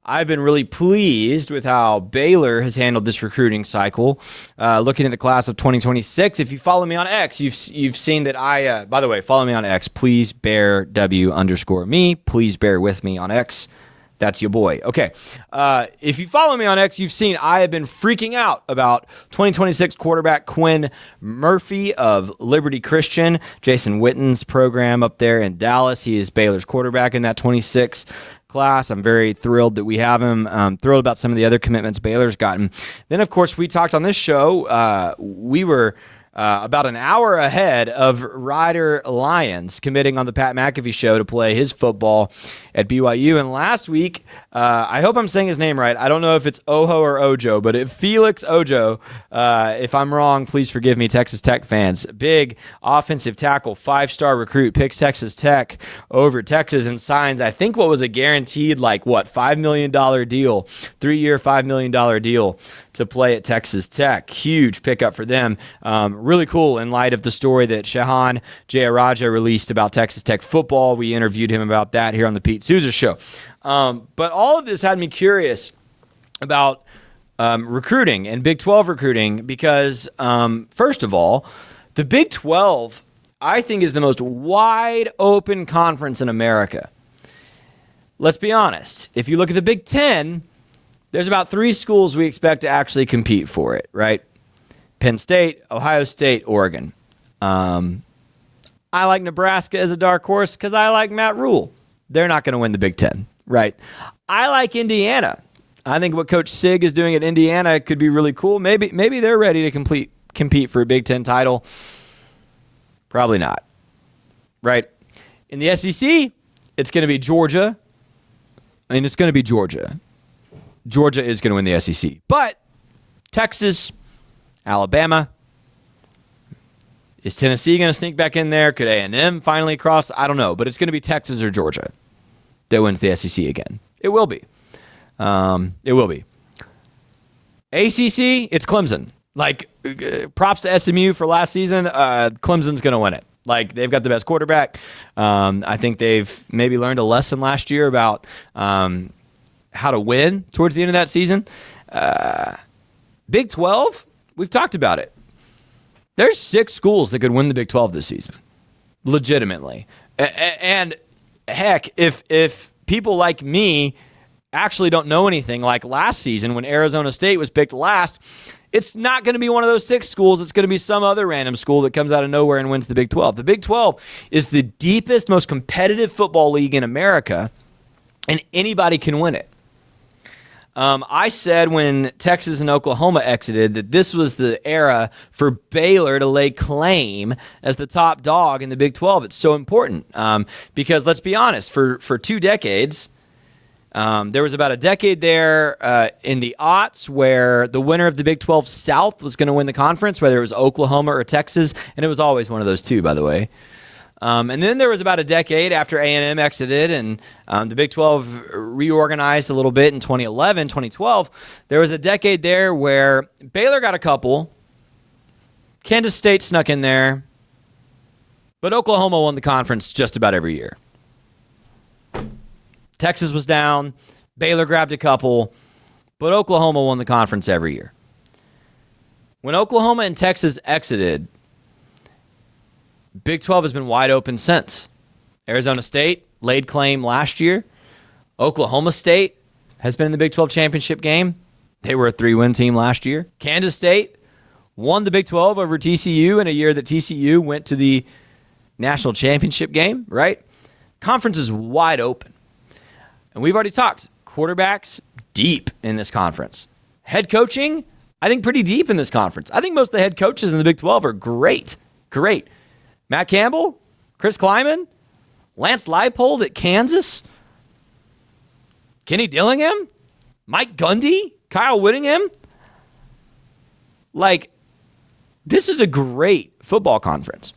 I've been really pleased with how Baylor has handled this recruiting cycle. Looking at the class of 2026, if you follow me on X, you've seen that I, by the way, follow me on X. Please bear W_me. Please bear with me on X. That's your boy. Okay. If you follow me on X, you've seen I have been freaking out about 2026 quarterback Quinn Murphy of Liberty Christian, Jason Witten's program up there in Dallas. He is Baylor's quarterback in that 26 class. I'm very thrilled that we have him. Thrilled about some of the other commitments Baylor's gotten. Then, of course, we talked on this show. We were about an hour ahead of Ryder Lyons committing on the Pat McAfee show to play his football at BYU. And last week, I hope I'm saying his name right. I don't know if it's Ojo or Ojo, but Felix Ojo. If I'm wrong, please forgive me, Texas Tech fans. Big offensive tackle, 5-star recruit, picks Texas Tech over Texas and signs, I think, what was a guaranteed, $5 million deal, 3-year, $5 million deal to play at Texas Tech. Huge pickup for them. Really cool in light of the story that Shahan Jayaraja released about Texas Tech football. We interviewed him about that here on the Pete Souza Show. But all of this had me curious about recruiting and Big 12 recruiting because, first of all, the Big 12, I think, is the most wide open conference in America. Let's be honest. If you look at the Big 10, there's about 3 schools we expect to actually compete for it, right? Penn State, Ohio State, Oregon. I like Nebraska as a dark horse because I like Matt Rule. They're not going to win the Big 10, right? I like Indiana. I think what Coach Sig is doing at Indiana could be really cool. Maybe they're ready to compete for a Big 10 title. Probably not, right? In the SEC, it's going to be Georgia. It's going to be Georgia. Georgia is going to win the SEC. But Texas, Alabama, is Tennessee going to sneak back in there? Could A&M finally cross? I don't know. But it's going to be Texas or Georgia that wins the SEC again. It will be. It will be. ACC, it's Clemson. Props to SMU for last season. Clemson's going to win it. They've got the best quarterback. I think they've maybe learned a lesson last year about how to win towards the end of that season. Big 12, we've talked about it. There's 6 schools that could win the Big 12 this season, legitimately. And heck, if people like me actually don't know anything, like last season when Arizona State was picked last, it's not going to be one of those 6 schools. It's going to be some other random school that comes out of nowhere and wins the Big 12. The Big 12 is the deepest, most competitive football league in America, and anybody can win it. I said when Texas and Oklahoma exited that this was the era for Baylor to lay claim as the top dog in the Big 12. It's so important because, let's be honest, for 2 decades, there was about a decade there in the aughts where the winner of the Big 12 South was going to win the conference, whether it was Oklahoma or Texas, and it was always one of those 2, by the way. And then there was about a decade after A&M exited and the Big 12 reorganized a little bit in 2011, 2012. There was a decade there where Baylor got a couple, Kansas State snuck in there, but Oklahoma won the conference just about every year. Texas was down, Baylor grabbed a couple, but Oklahoma won the conference every year. When Oklahoma and Texas exited, Big 12 has been wide open since. Arizona State laid claim last year. Oklahoma State has been in the Big 12 championship game. They were a 3-win team last year. Kansas State won the Big 12 over TCU in a year that TCU went to the national championship game, right? Conference is wide open. And we've already talked. Quarterbacks, deep in this conference. Head coaching, I think pretty deep in this conference. I think most of the head coaches in the Big 12 are great. Great. Matt Campbell, Chris Kleiman, Lance Leipold at Kansas, Kenny Dillingham, Mike Gundy, Kyle Whittingham. This is a great football conference.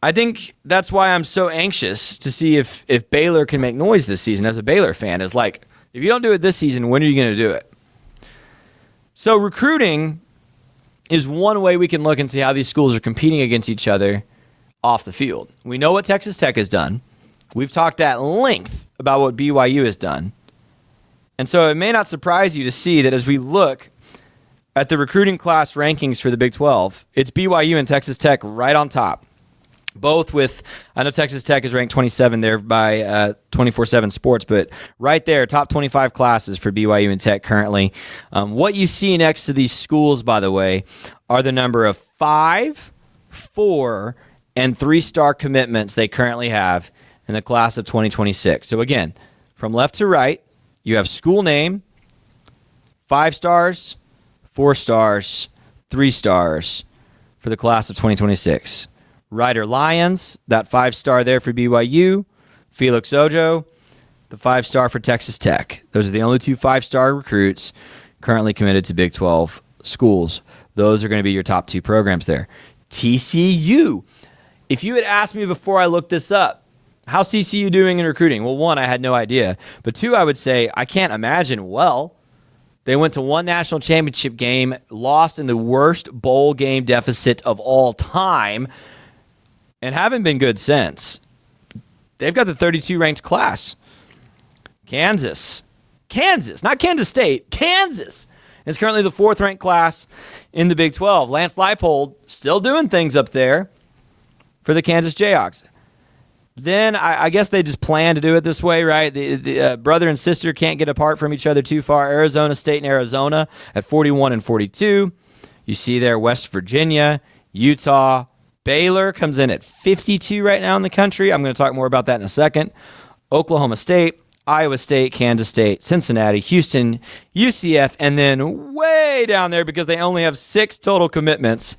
I think that's why I'm so anxious to see if Baylor can make noise this season as a Baylor fan. If you don't do it this season, when are you going to do it? So recruiting is one way we can look and see how these schools are competing against each other off the field. We know what Texas Tech has done. We've talked at length about what BYU has done. And so it may not surprise you to see that as we look at the recruiting class rankings for the Big 12, it's BYU and Texas Tech right on top. Both with, I know Texas Tech is ranked 27 there by 24/7 Sports, but right there, top 25 classes for BYU and Tech currently. What you see next to these schools, by the way, are the number of 5, 4, and 3-star commitments they currently have in the class of 2026. So again, from left to right, you have school name, 5 stars, 4 stars, 3 stars for the class of 2026. Ryder Lyons, that 5-star there for BYU. Felix Ojo, the 5-star for Texas Tech. Those are the only 2 5-star recruits currently committed to Big 12 schools. Those are going to be your top 2 programs there. TCU. If you had asked me before I looked this up, how's TCU doing in recruiting? Well, 1, I had no idea. But 2, I would say I can't imagine well. They went to 1 national championship game, lost in the worst bowl game deficit of all time, and haven't been good since. They've got the 32 ranked class. Kansas, not Kansas State, Kansas is currently the 4th ranked class in the Big 12. Lance Leipold still doing things up there for the Kansas Jayhawks. Then I guess they just plan to do it this way, right? The brother and sister can't get apart from each other too far. Arizona State and Arizona at 41 and 42. You see there West Virginia, Utah, Baylor comes in at 52 right now in the country. I'm going to talk more about that in a second. Oklahoma State, Iowa State, Kansas State, Cincinnati, Houston, UCF, and then way down there because they only have 6 total commitments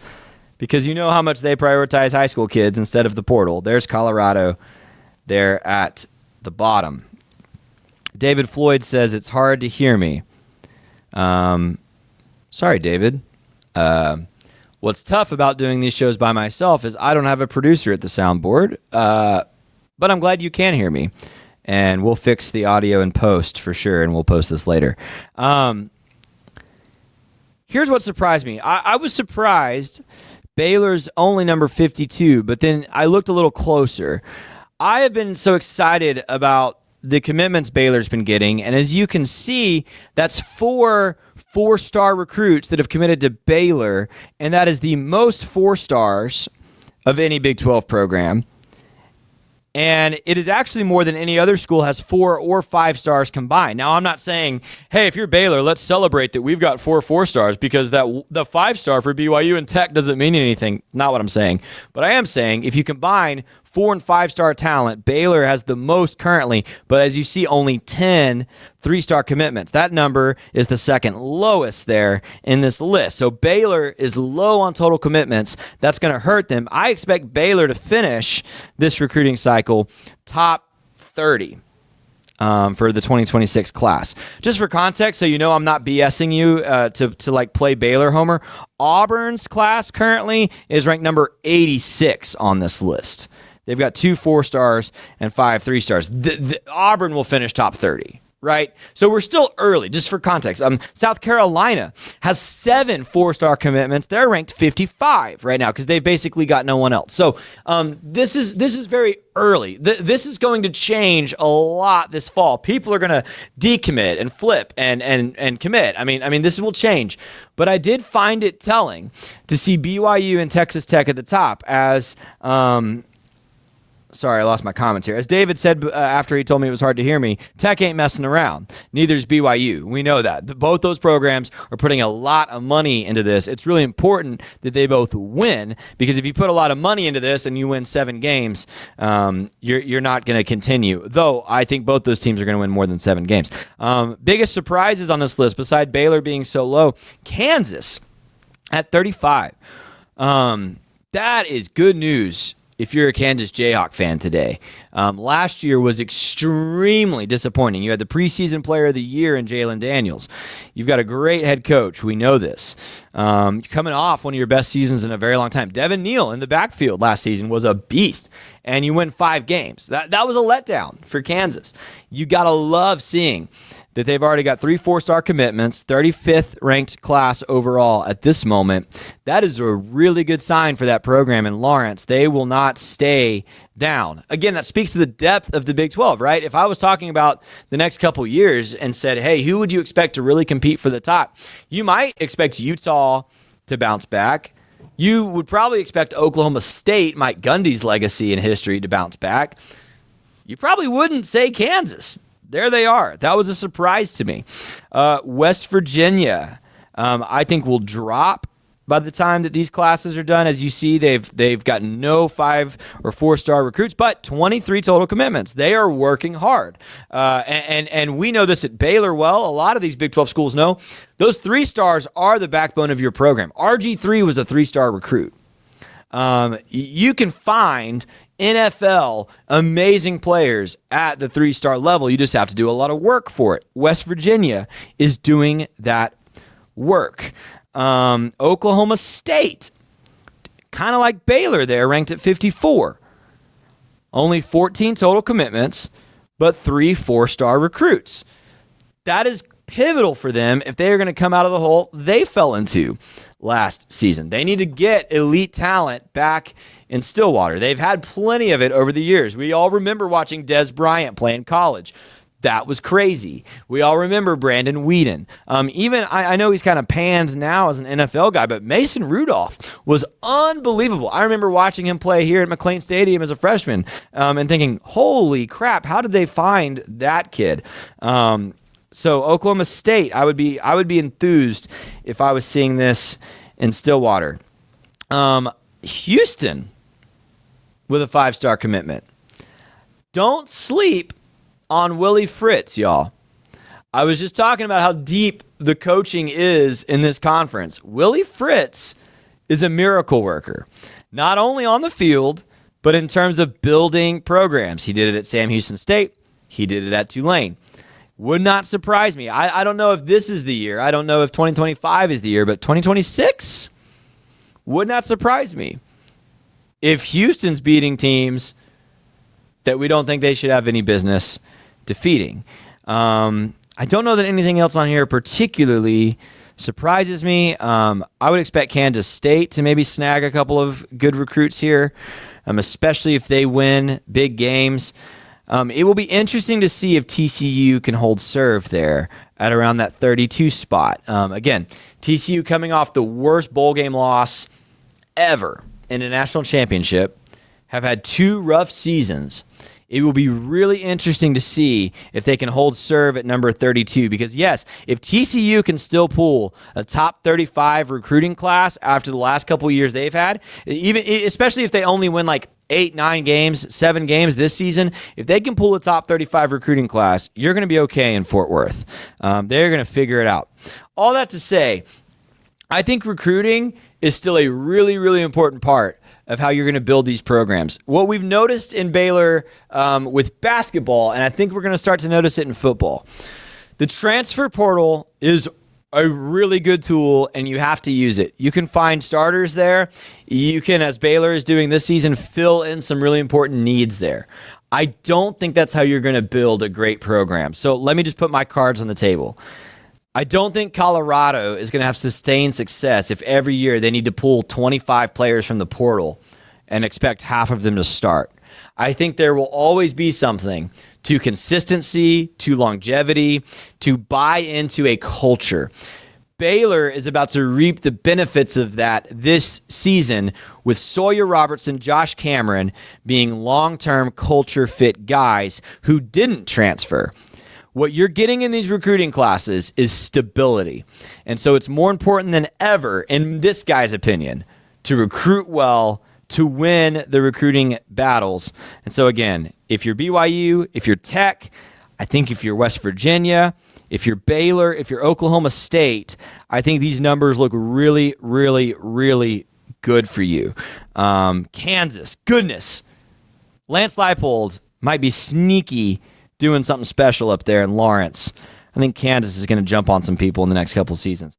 because you know how much they prioritize high school kids instead of the portal. There's Colorado there at the bottom. David Floyd says, it's hard to hear me. Sorry, David. What's tough about doing these shows by myself is I don't have a producer at the soundboard, but I'm glad you can hear me. And we'll fix the audio in post for sure, and we'll post this later. Here's what surprised me. I was surprised Baylor's only number 52, but then I looked a little closer. I have been so excited about the commitments Baylor's been getting, and as you can see, that's 4 4-star recruits that have committed to Baylor, and that is the most 4 stars of any Big 12 program. And it is actually more than any other school has 4 or 5 stars combined. Now, I'm not saying, hey, if you're Baylor, let's celebrate that we've got 4 4-stars because the 5-star for BYU and Tech doesn't mean anything. Not what I'm saying. But I am saying if you combine 4 and 5-star talent, Baylor has the most currently, but as you see, only 10 3-star commitments. That number is the second lowest there in this list. So Baylor is low on total commitments. That's going to hurt them. I expect Baylor to finish this recruiting cycle top 30 for the 2026 class. Just for context, so you know I'm not BSing you to like play Baylor homer, Auburn's class currently is ranked number 86 on this list. They've got 2 4-stars and 5 3-stars. Auburn will finish top 30, right? So we're still early, just for context. South Carolina has 7 4-star commitments. They're ranked 55 right now because they've basically got no one else. So this is very early. This is going to change a lot this fall. People are going to decommit and flip and commit. I mean, this will change. But I did find it telling to see BYU and Texas Tech at the top as sorry, I lost my comments here. As David said after he told me it was hard to hear me, Tech ain't messing around. Neither is BYU. We know that. Both those programs are putting a lot of money into this. It's really important that they both win because if you put a lot of money into this and you win 7 games, you're not going to continue. Though I think both those teams are going to win more than 7 games. Biggest surprises on this list, beside Baylor being so low, Kansas at 35. That is good news if you're a Kansas Jayhawk fan today. Last year was extremely disappointing. You had the preseason player of the year in Jalen Daniels. You've got a great head coach. We know this. You're coming off one of your best seasons in a very long time. Devin Neal in the backfield last season was a beast, and you win 5 games. That was a letdown for Kansas. You got to love seeing that they've already got 3 4-star commitments, 35th ranked class overall at this moment. That is a really good sign for that program in Lawrence. They will not stay down. Again, that speaks to the depth of the Big 12, right? If I was talking about the next couple years and said, hey, who would you expect to really compete for the top? You might expect Utah to bounce back. You would probably expect Oklahoma State, Mike Gundy's legacy and history, to bounce back. You probably wouldn't say Kansas. There they are. That was a surprise to me. West Virginia, I think, will drop by the time that these classes are done. As you see, they've got no 5 or 4-star recruits, but 23 total commitments. They are working hard. And we know this at Baylor well. A lot of these Big 12 schools know those 3 stars are the backbone of your program. RG3 was a 3-star recruit. You can find NFL amazing players at the 3-star level. You just have to do a lot of work for it. West Virginia is doing that work. Oklahoma State, kind of like Baylor there, ranked at 54. Only 14 total commitments, but 3 4-star recruits. That is pivotal for them if they are going to come out of the hole they fell into last season. They need to get elite talent back in Stillwater. They've had plenty of it over the years. We all remember watching Des Bryant play in college. That was crazy. We all remember Brandon Whedon. I know he's kind of panned now as an NFL guy, but Mason Rudolph was unbelievable. I remember watching him play here at McLean Stadium as a freshman and thinking, holy crap, how did they find that kid? So Oklahoma State, I would be enthused if I was seeing this in Stillwater. Houston with a 5-star commitment. Don't sleep on Willie Fritz, y'all. I was just talking about how deep the coaching is in this conference. Willie Fritz is a miracle worker, not only on the field, but in terms of building programs. He did it at Sam Houston State. He did it at Tulane. Would not surprise me. I don't know if this is the year. I don't know if 2025 is the year, but 2026 would not surprise me if Houston's beating teams that we don't think they should have any business defeating. I don't know that anything else on here particularly surprises me. I would expect Kansas State to maybe snag a couple of good recruits here, especially if they win big games. It will be interesting to see if TCU can hold serve there at around that 32 spot. Again, TCU coming off the worst bowl game loss ever in a national championship, have had 2 rough seasons. It will be really interesting to see if they can hold serve at number 32. Because, yes, if TCU can still pull a top 35 recruiting class after the last couple of years they've had, especially if they only win like 8, 9 games, 7 games this season, if they can pull a top 35 recruiting class, you're going to be okay in Fort Worth. They're going to figure it out. All that to say, I think recruiting is still a really, really important part of how you're going to build these programs. What we've noticed in Baylor with basketball, and I think we're going to start to notice it in football, the transfer portal is a really good tool, and you have to use it. You can find starters there. You can, as Baylor is doing this season, fill in some really important needs there. I don't think that's how you're going to build a great program. So let me just put my cards on the table. I don't think Colorado is going to have sustained success if every year they need to pull 25 players from the portal and expect half of them to start. I think there will always be something to consistency, to longevity, to buy into a culture. Baylor is about to reap the benefits of that this season with Sawyer Robertson, Josh Cameron being long-term culture fit guys who didn't transfer. What you're getting in these recruiting classes is stability. And so it's more important than ever, in this guy's opinion, to recruit well, to win the recruiting battles. And so again, if you're BYU, if you're Tech, I think if you're West Virginia, if you're Baylor, if you're Oklahoma State, I think these numbers look really, really, really good for you. Kansas, goodness. Lance Leipold might be sneaky doing something special up there in Lawrence. I think Kansas is going to jump on some people in the next couple seasons.